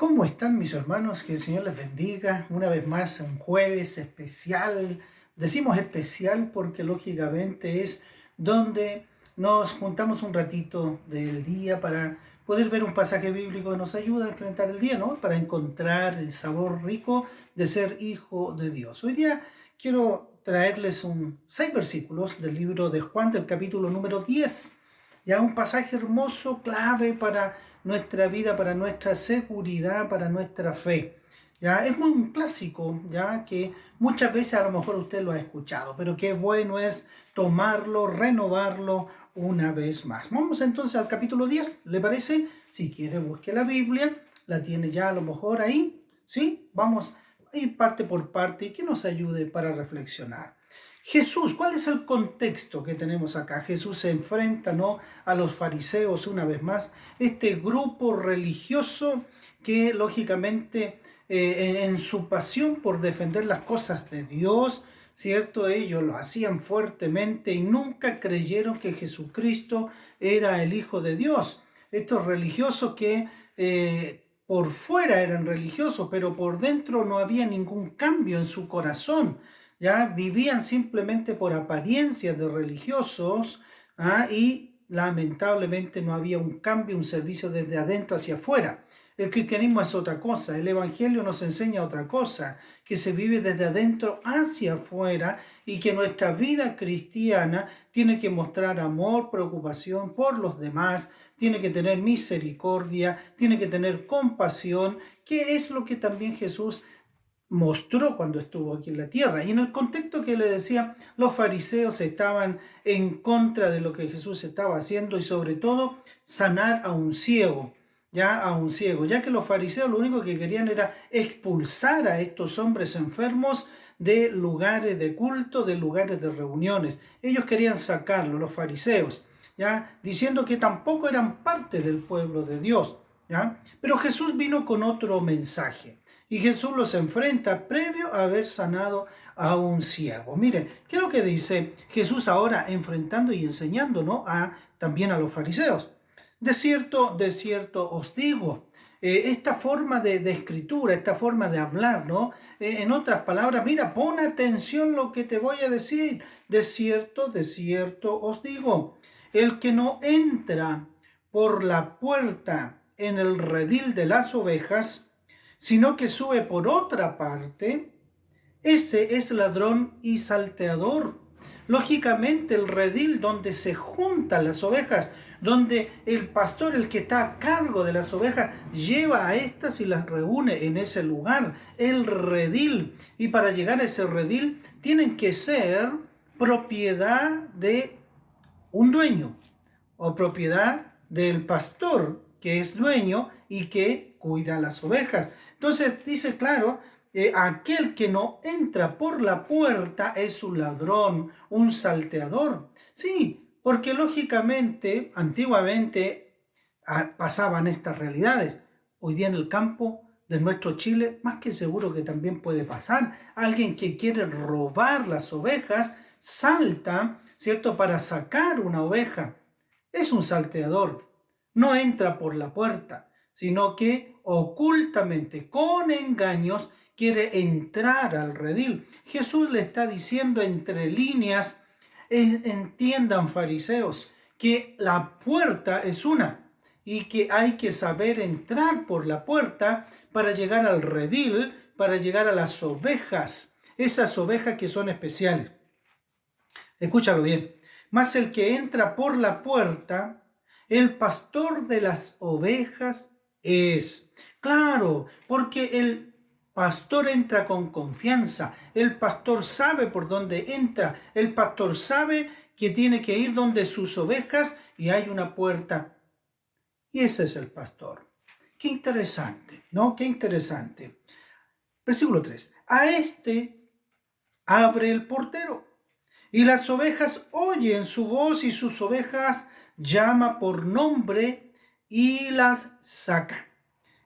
¿Cómo están mis hermanos? Que el Señor les bendiga. Una vez más, un jueves especial. Decimos especial porque lógicamente es donde nos juntamos un ratito del día para poder ver un pasaje bíblico que nos ayuda a enfrentar el día, ¿no? Para encontrar el sabor rico de ser hijo de Dios. Hoy día quiero traerles 6 versículos del libro de Juan, del capítulo número 10. Ya un pasaje hermoso, clave para nuestra vida, para nuestra seguridad, para nuestra fe. Ya es muy un clásico, ya que muchas veces a lo mejor usted lo ha escuchado, pero qué bueno es tomarlo, renovarlo una vez más. Vamos entonces al capítulo 10, ¿le parece? Si quiere, busque la Biblia, la tiene ya a lo mejor ahí, ¿sí? Vamos a ir parte por parte y que nos ayude para reflexionar. Jesús, ¿cuál es el contexto que tenemos acá? Jesús se enfrenta, ¿no?, a los fariseos una vez más, este grupo religioso que lógicamente en su pasión por defender las cosas de Dios, ¿cierto? Ellos lo hacían fuertemente y nunca creyeron que Jesucristo era el Hijo de Dios. Estos religiosos que por fuera eran religiosos, pero por dentro no había ningún cambio en su corazón. Ya vivían simplemente por apariencias de religiosos, y lamentablemente no había un cambio, un servicio desde adentro hacia afuera. El cristianismo es otra cosa, el evangelio nos enseña otra cosa, que se vive desde adentro hacia afuera y que nuestra vida cristiana tiene que mostrar amor, preocupación por los demás, tiene que tener misericordia, tiene que tener compasión, que es lo que también Jesús mostró cuando estuvo aquí en la tierra. Y en el contexto que le decía, los fariseos estaban en contra de lo que Jesús estaba haciendo y sobre todo sanar a un ciego, ya que los fariseos lo único que querían era expulsar a estos hombres enfermos de lugares de culto, de lugares de reuniones. Ellos querían sacarlo, los fariseos, ya diciendo que tampoco eran parte del pueblo de Dios, ya. Pero Jesús vino con otro mensaje. Y Jesús los enfrenta previo a haber sanado a un ciego. Mire, ¿qué es lo que dice Jesús ahora enfrentando y enseñando, ¿no?, también a los fariseos? De cierto os digo. Esta forma de escritura, esta forma de hablar, ¿no? En otras palabras, mira, pon atención lo que te voy a decir. De cierto os digo. El que no entra por la puerta en el redil de las ovejas, sino que sube por otra parte, ese es ladrón y salteador. Lógicamente el redil donde se juntan las ovejas, donde el pastor, el que está a cargo de las ovejas, lleva a estas y las reúne en ese lugar, el redil. Y para llegar a ese redil tienen que ser propiedad de un dueño o propiedad del pastor que es dueño y que cuida las ovejas. Entonces dice claro, aquel que no entra por la puerta es un ladrón, un salteador. Sí, porque lógicamente, antiguamente pasaban estas realidades. Hoy día en el campo de nuestro Chile, más que seguro que también puede pasar. Alguien que quiere robar las ovejas, salta, ¿cierto?, para sacar una oveja. Es un salteador. No entra por la puerta, sino que ocultamente, con engaños, quiere entrar al redil. Jesús le está diciendo entre líneas, entiendan fariseos, que la puerta es una y que hay que saber entrar por la puerta para llegar al redil, para llegar a las ovejas, esas ovejas que son especiales. Escúchalo bien. Mas el que entra por la puerta, el pastor de las ovejas es. Claro, porque el pastor entra con confianza. El pastor sabe por dónde entra. El pastor sabe que tiene que ir donde sus ovejas y hay una puerta. Y ese es el pastor. Qué interesante, ¿no? Qué interesante. Versículo 3. A este abre el portero. Y las ovejas oyen su voz y sus ovejas llama por nombre y las saca.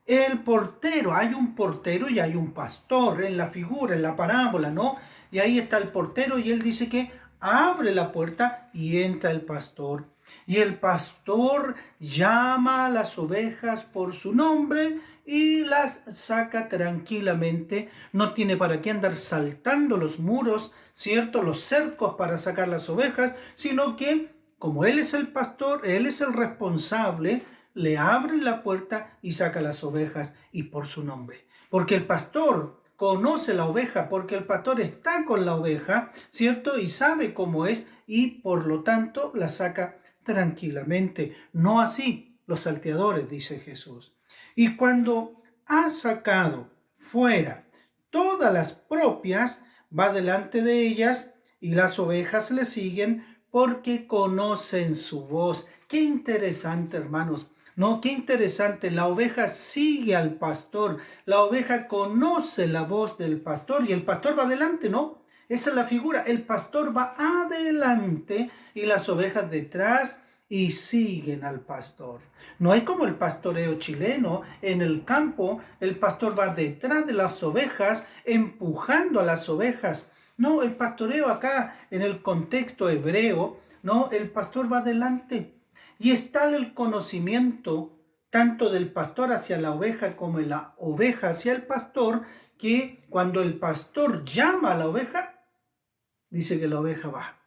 El portero, hay un portero y hay un pastor en la figura, en la parábola, ¿no? Y ahí está el portero y él dice que abre la puerta y entra el pastor. Y el pastor llama a las ovejas por su nombre y las saca tranquilamente. No tiene para qué andar saltando los muros, ¿cierto? Los cercos para sacar las ovejas, sino que como él es el pastor, él es el responsable, le abre la puerta y saca las ovejas y por su nombre. Porque el pastor conoce la oveja, porque el pastor está con la oveja, ¿cierto? Y sabe cómo es y por lo tanto la saca tranquilamente. No así los salteadores, dice Jesús. Y cuando ha sacado fuera todas las propias, va delante de ellas y las ovejas le siguen porque conocen su voz. Qué interesante, hermanos. No, qué interesante. La oveja sigue al pastor. La oveja conoce la voz del pastor y el pastor va adelante, ¿no? Esa es la figura. El pastor va adelante y las ovejas detrás y siguen al pastor. No es como el pastoreo chileno. En el campo, el pastor va detrás de las ovejas, empujando a las ovejas. No, el pastoreo acá, en el contexto hebreo, no, el pastor va adelante. Y está el conocimiento tanto del pastor hacia la oveja como de la oveja hacia el pastor, que cuando el pastor llama a la oveja, dice que la oveja va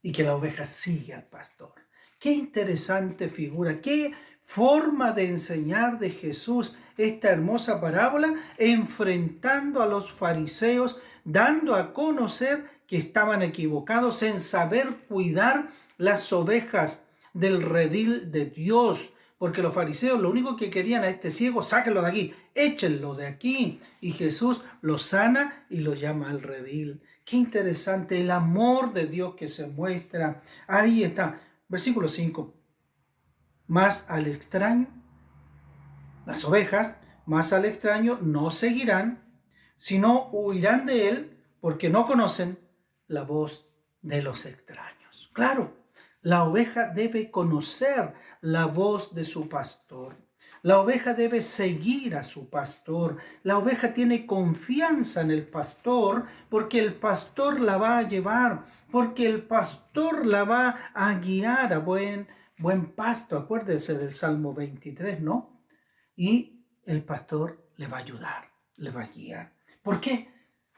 y que la oveja sigue al pastor. Qué interesante figura, qué forma de enseñar de Jesús esta hermosa parábola, enfrentando a los fariseos, dando a conocer que estaban equivocados en saber cuidar las ovejas del redil de Dios, porque los fariseos lo único que querían a este ciego, sáquenlo de aquí, échenlo de aquí, y Jesús lo sana y lo llama al redil. Qué interesante el amor de Dios que se muestra. Ahí está, versículo 5. Más al extraño, las ovejas, más al extraño no seguirán, sino huirán de él, porque no conocen la voz de los extraños. Claro, la oveja debe conocer la voz de su pastor. La oveja debe seguir a su pastor. La oveja tiene confianza en el pastor porque el pastor la va a llevar, porque el pastor la va a guiar a buen pasto. Acuérdese del Salmo 23, ¿no? Y el pastor le va a ayudar, le va a guiar. ¿Por qué?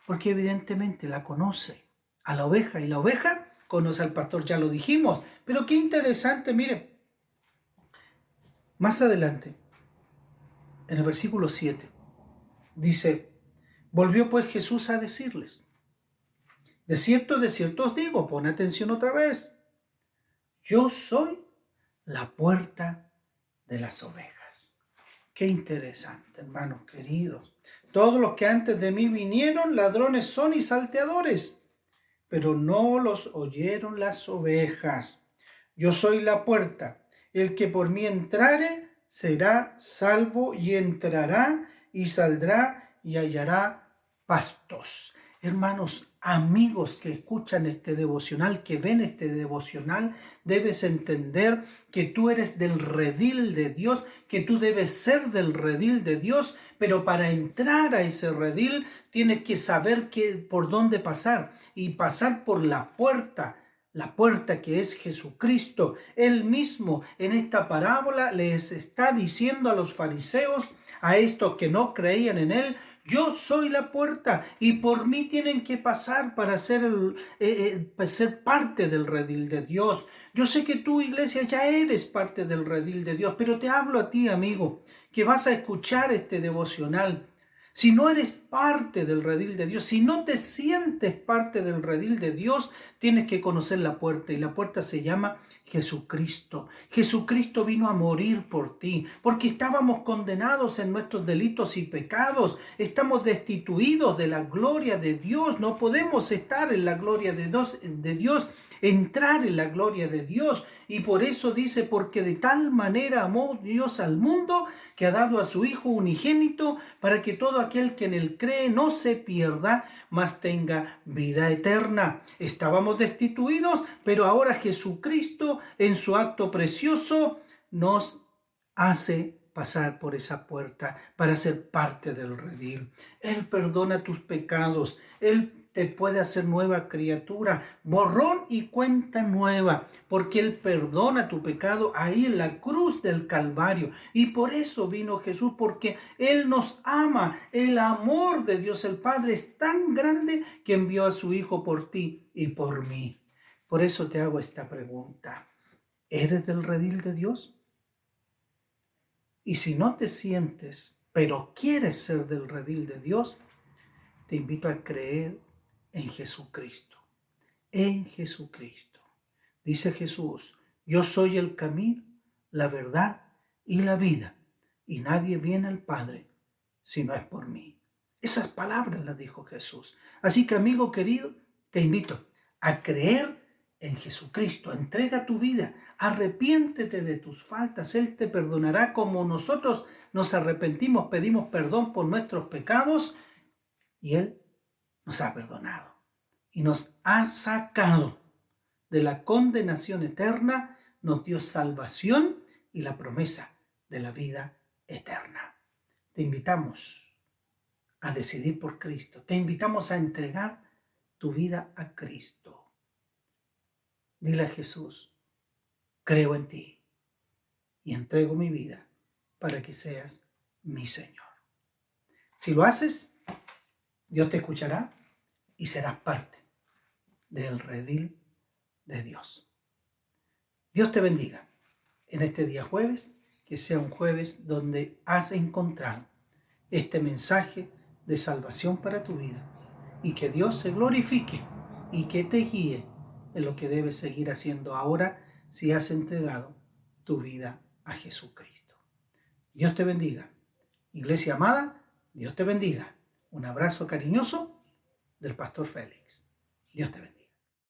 Porque evidentemente la conoce a la oveja y la oveja conoce al pastor, ya lo dijimos. Pero qué interesante, mire, más adelante, en el versículo 7, dice, volvió pues Jesús a decirles, de cierto os digo, pon atención otra vez, yo soy la puerta de las ovejas. Qué interesante, hermanos queridos. Todos los que antes de mí vinieron, ladrones son y salteadores, pero no los oyeron las ovejas. Yo soy la puerta. El que por mí entrare será salvo y entrará y saldrá y hallará pastos. Hermanos, amigos que escuchan este devocional, que ven este devocional, debes entender que tú eres del redil de Dios, que tú debes ser del redil de Dios, pero para entrar a ese redil tienes que saber por dónde pasar y pasar por la puerta que es Jesucristo. Él mismo en esta parábola les está diciendo a los fariseos, a estos que no creían en Él, yo soy la puerta y por mí tienen que pasar para ser parte del redil de Dios. Yo sé que tú, iglesia, ya eres parte del redil de Dios, pero te hablo a ti, amigo, que vas a escuchar este devocional. Si no eres parte del redil de Dios, si no te sientes parte del redil de Dios, tienes que conocer la puerta y la puerta se llama Jesucristo. Jesucristo vino a morir por ti, porque estábamos condenados en nuestros delitos y pecados, estamos destituidos de la gloria de Dios, no podemos estar en la gloria de Dios, entrar en la gloria de Dios. Y por eso dice, porque de tal manera amó Dios al mundo que ha dado a su Hijo unigénito para que todo aquel que en él cree no se pierda, mas tenga vida eterna. Estábamos destituidos, pero ahora Jesucristo en su acto precioso nos hace pasar por esa puerta para ser parte del redil. Él perdona tus pecados, Él te puede hacer nueva criatura, borrón y cuenta nueva, porque Él perdona tu pecado ahí en la cruz del Calvario. Y por eso vino Jesús, porque Él nos ama. El amor de Dios el Padre es tan grande que envió a su Hijo por ti y por mí. Por eso te hago esta pregunta. ¿Eres del redil de Dios? Y si no te sientes, pero quieres ser del redil de Dios, te invito a creer en Jesucristo. En Jesucristo. Dice Jesús, yo soy el camino, la verdad y la vida, y nadie viene al Padre si no es por mí. Esas palabras las dijo Jesús. Así que, amigo querido, te invito a creer en Jesucristo. Entrega tu vida, arrepiéntete de tus faltas. Él te perdonará como nosotros nos arrepentimos, pedimos perdón por nuestros pecados y Él nos ha perdonado y nos ha sacado de la condenación eterna, nos dio salvación y la promesa de la vida eterna. Te invitamos a decidir por Cristo. Te invitamos a entregar tu vida a Cristo. Dile a Jesús, creo en ti y entrego mi vida para que seas mi Señor. Si lo haces, Dios te escuchará y serás parte del redil de Dios. Dios te bendiga en este día jueves, que sea un jueves donde has encontrado este mensaje de salvación para tu vida y que Dios se glorifique y que te guíe en lo que debes seguir haciendo ahora si has entregado tu vida a Jesucristo. Dios te bendiga. Iglesia amada, Dios te bendiga. Un abrazo cariñoso del Pastor Félix. Dios te bendiga.